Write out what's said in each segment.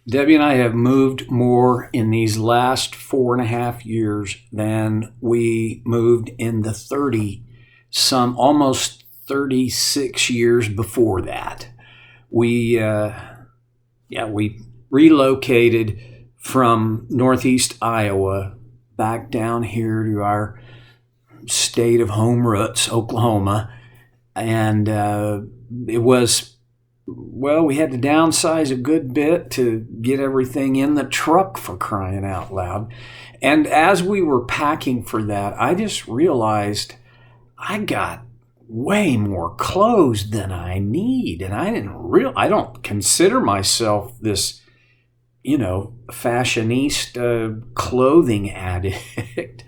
Debbie and I have moved more in these last 4.5 years than we moved in the almost 36 years before that. We relocated from Northeast Iowa back down here to our state of home roots, Oklahoma. And it was, well, we had to downsize a good bit to get everything in the truck, for crying out loud. And as we were packing for that, I just realized I got way more clothes than I need. And I don't consider myself this, fashionista clothing addict.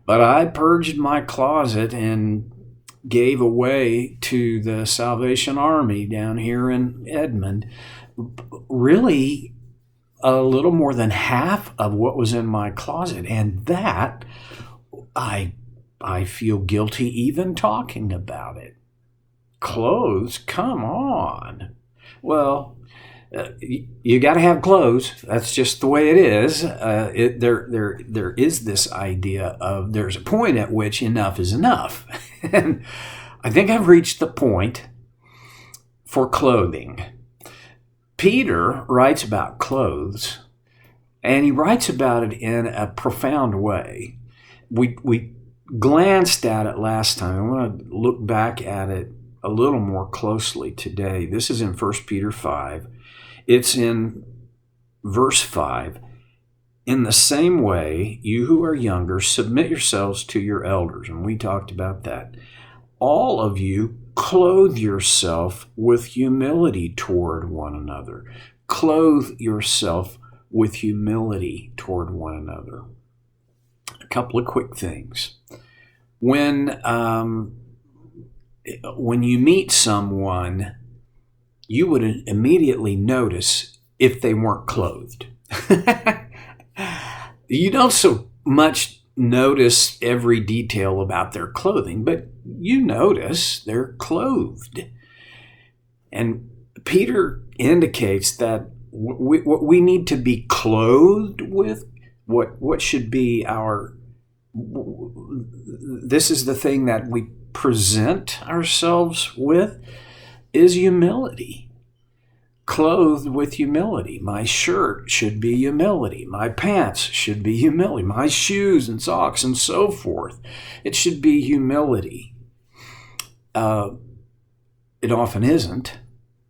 But I purged my closet and gave away to the Salvation Army down here in Edmond really a little more than half of what was in my closet. And that I feel guilty even talking about it. Clothes, come on. Well, you got to have clothes. That's just the way it is. There is this idea of there's a point at which enough is enough. And I think I've reached the point for clothing. Peter writes about clothes, and he writes about it in a profound way. We glanced at it last time. I want to look back at it a little more closely today. This is in 1 Peter 5. It's in verse 5. In the same way, you who are younger, submit yourselves to your elders. And we talked about that. All of you clothe yourself with humility toward one another. Clothe yourself with humility toward one another. A couple of quick things. When you meet someone, you would immediately notice if they weren't clothed. You don't so much notice every detail about their clothing, but you notice they're clothed. And Peter indicates that we need to be clothed with what should be this is the thing that we present ourselves with, is humility. Clothed with humility. My shirt should be humility. My pants should be humility. My shoes and socks and so forth. It should be humility. It often isn't,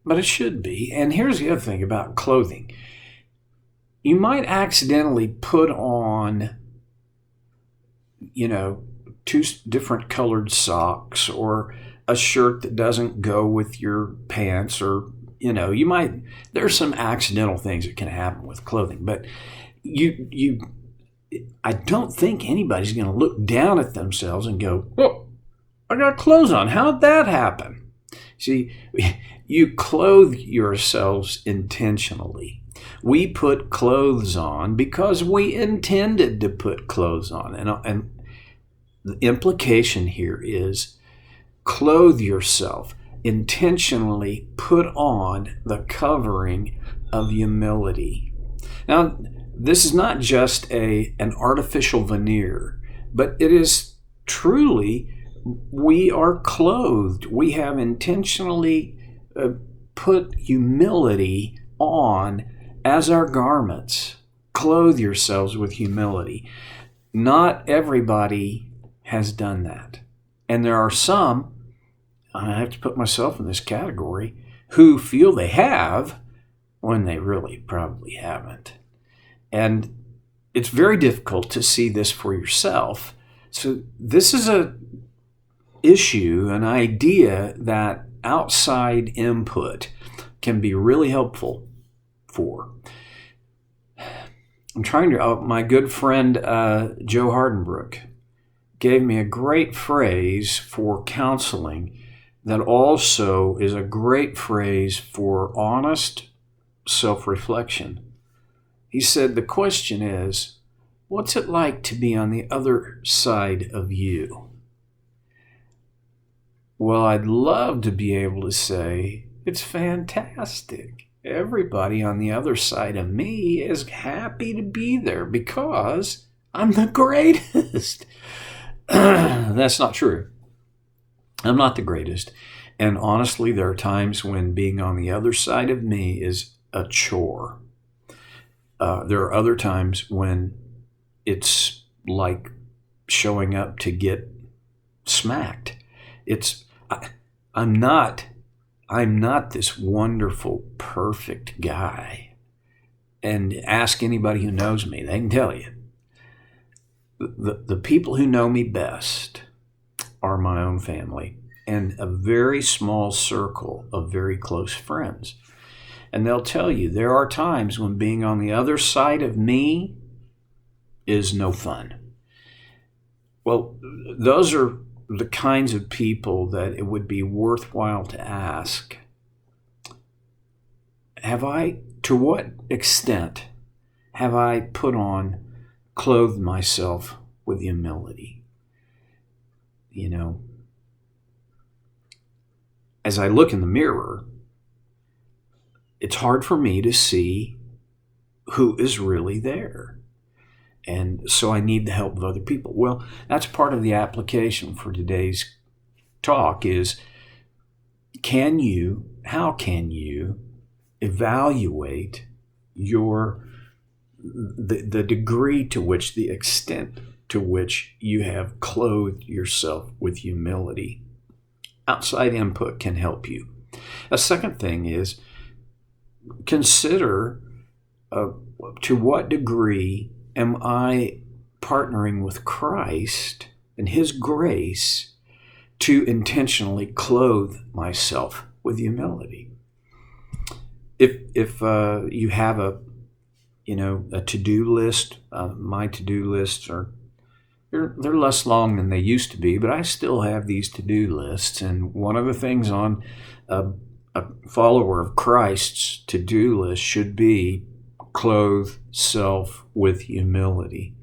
but it should be. And here's the other thing about clothing. You might accidentally put on, two different colored socks, or a shirt that doesn't go with your pants, or there's some accidental things that can happen with clothing, but I don't think anybody's going to look down at themselves and go, "Oh, I got clothes on. How'd that happen?" See, you clothe yourselves intentionally. We put clothes on because we intended to put clothes on. And the implication here is clothe yourself. Intentionally put on the covering of humility. Now, this is not just an artificial veneer, but it is truly, we are clothed. We have intentionally put humility on as our garments. Clothe yourselves with humility. Not everybody has done that. And there are some, I have to put myself in this category, who feel they have when they really probably haven't. And it's very difficult to see this for yourself. So this is an issue, an idea that outside input can be really helpful for. I'm trying to, my good friend Joe Hardenbrook gave me a great phrase for counseling that also is a great phrase for honest self-reflection. He said, the question is, what's it like to be on the other side of you? Well, I'd love to be able to say, it's fantastic. everybody on the other side of me is happy to be there because I'm the greatest. That's not true. I'm not the greatest. And honestly, there are times when being on the other side of me is a chore. There are other times when it's like showing up to get smacked. I'm not this wonderful, perfect guy. And ask anybody who knows me, they can tell you. The people who know me best are my own family and a very small circle of very close friends. And they'll tell you there are times when being on the other side of me is no fun. Well, those are the kinds of people that it would be worthwhile to ask, to what extent have I clothed myself with humility? You know, as I look in the mirror, it's hard for me to see who is really there. And so I need the help of other people. Well, that's part of the application for today's talk is, how can you evaluate the degree to which, the extent to which you have clothed yourself with humility? Outside input can help you. A second thing is, consider to what degree am I partnering with Christ and His grace to intentionally clothe myself with humility? If you have a to-do list, my to-do lists they're less long than they used to be, but I still have these to-do lists. And one of the things on a follower of Christ's to-do list should be clothe self with humility.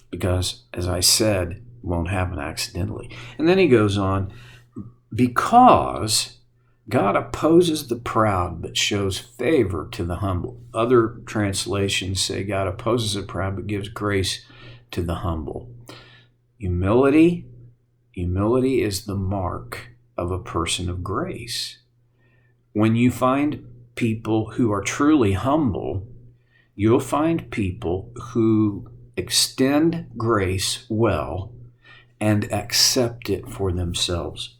Because, as I said, it won't happen accidentally. And then he goes on, because God opposes the proud but shows favor to the humble. Other translations say God opposes the proud but gives grace to the humble. Humility is the mark of a person of grace. When you find people who are truly humble, you'll find people who extend grace well and accept it for themselves.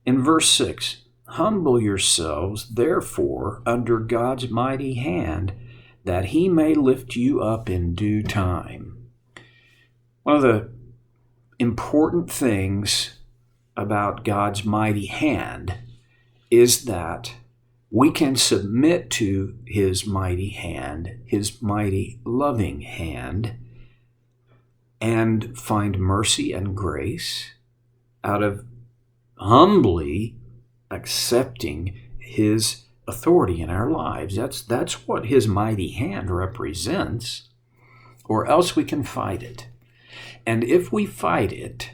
In verse 6, humble yourselves, therefore, under God's mighty hand, that He may lift you up in due time. One of the important things about God's mighty hand is that we can submit to His mighty hand, His mighty loving hand, and find mercy and grace out of humbly accepting His authority in our lives. That's what His mighty hand represents, or else we can fight it. And if we fight it,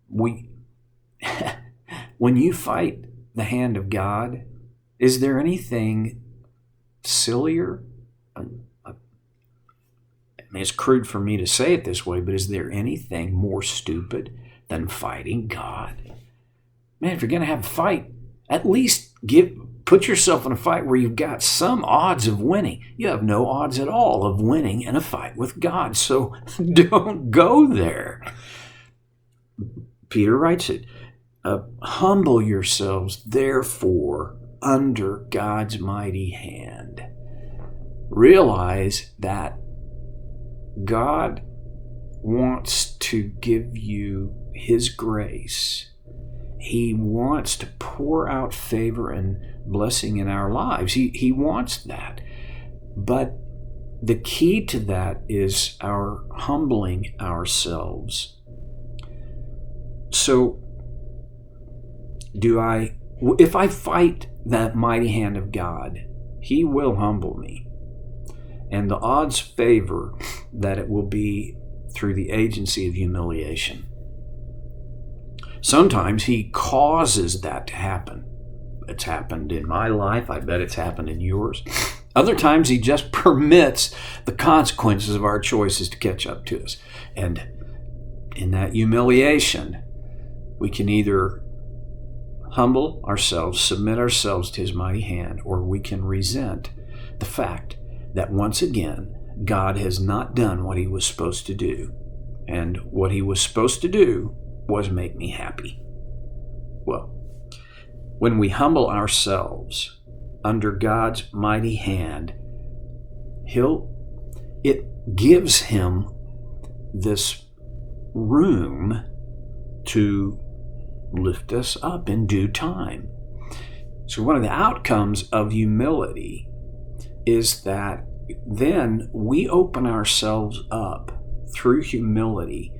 when you fight the hand of God, is there anything sillier? I mean, it's crude for me to say it this way, but is there anything more stupid than fighting God? Man, if you're going to have a fight, at least put yourself in a fight where you've got some odds of winning. You have no odds at all of winning in a fight with God, so don't go there. Peter writes it, humble yourselves, therefore, under God's mighty hand. Realize that God wants to give you His grace. He wants to pour out favor and blessing in our lives. He wants that. But the key to that is our humbling ourselves. So, if I fight that mighty hand of God, He will humble me. And the odds favor that it will be through the agency of humiliation. Sometimes He causes that to happen. It's happened in my life. I bet it's happened in yours. Other times he just permits the consequences of our choices to catch up to us. And in that humiliation, we can either humble ourselves, submit ourselves to his mighty hand, or we can resent the fact that once again, God has not done what he was supposed to do. And what he was supposed to do was make me happy. Well, when we humble ourselves under God's mighty hand, it gives him this room to lift us up in due time. So one of the outcomes of humility is that then we open ourselves up through humility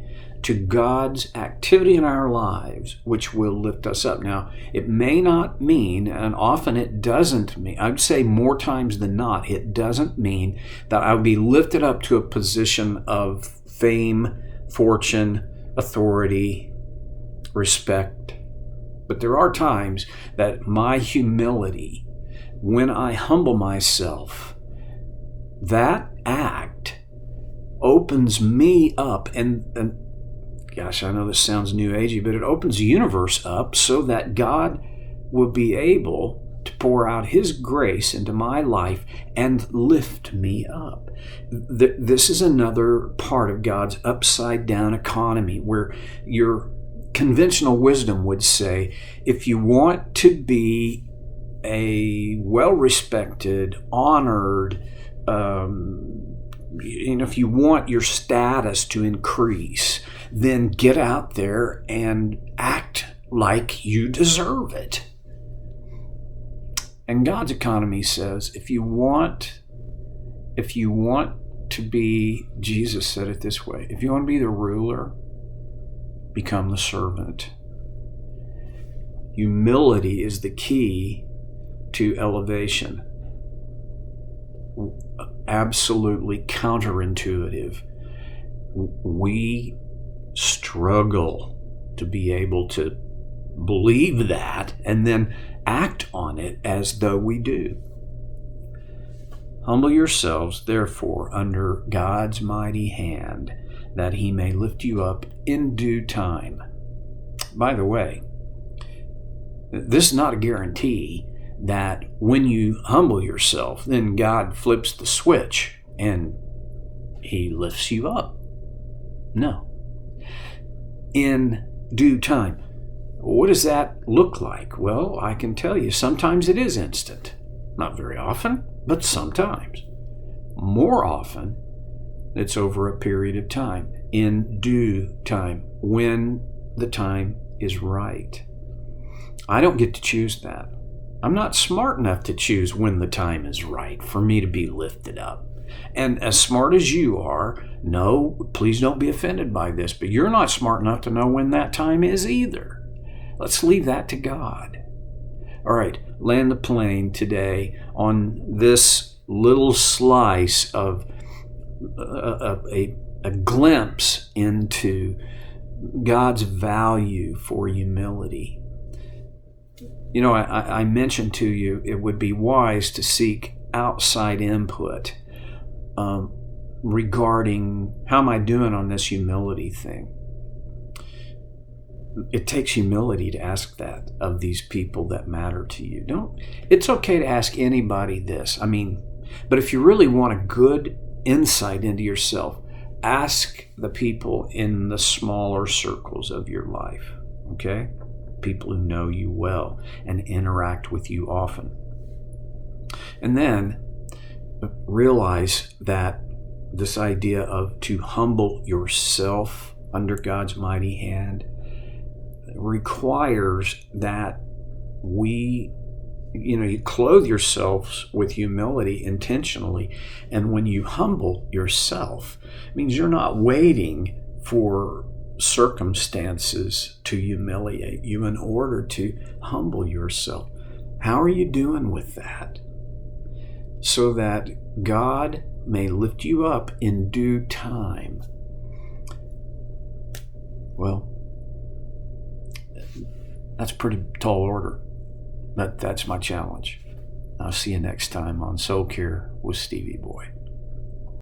to God's activity in our lives, which will lift us up. Now, it may not mean, and often it doesn't mean, I'd say more times than not, it doesn't mean that I would be lifted up to a position of fame, fortune, authority, respect. But there are times that my humility, when I humble myself, that act opens me up, and gosh, I know this sounds new agey, but it opens the universe up so that God will be able to pour out his grace into my life and lift me up. This is another part of God's upside down economy, where your conventional wisdom would say, if you want to be a well-respected, honored, if you want your status to increase, then get out there and act like you deserve it. And God's economy says, if you want to be, Jesus said it this way, if you want to be the ruler, become the servant. Humility is the key to elevation. Absolutely counterintuitive. We struggle to be able to believe that and then act on it as though we do. Humble yourselves, therefore, under God's mighty hand, that he may lift you up in due time. By the way, this is not a guarantee that when you humble yourself, then God flips the switch and he lifts you up. No. In due time. What does that look like? Well, I can tell you, sometimes it is instant. Not very often, but sometimes. More often, it's over a period of time. In due time, when the time is right. I don't get to choose that. I'm not smart enough to choose when the time is right for me to be lifted up. And as smart as you are, no, please don't be offended by this, but you're not smart enough to know when that time is either. Let's leave that to God. All right, land the plane today on this little slice of a glimpse into God's value for humility. You know, I mentioned to you it would be wise to seek outside input regarding how am I doing on this humility thing. It takes humility to ask that of these people that matter to you. It's okay to ask anybody this. But if you really want a good insight into yourself, ask the people in the smaller circles of your life, okay? People who know you well and interact with you often. And then realize that this idea of to humble yourself under God's mighty hand requires that you clothe yourselves with humility intentionally. And when you humble yourself, it means you're not waiting for circumstances to humiliate you in order to humble yourself. How are you doing with that? So that God may lift you up in due time. Well, that's pretty tall order. But that's my challenge. I'll see you next time on Soul Care with Stevie Boy.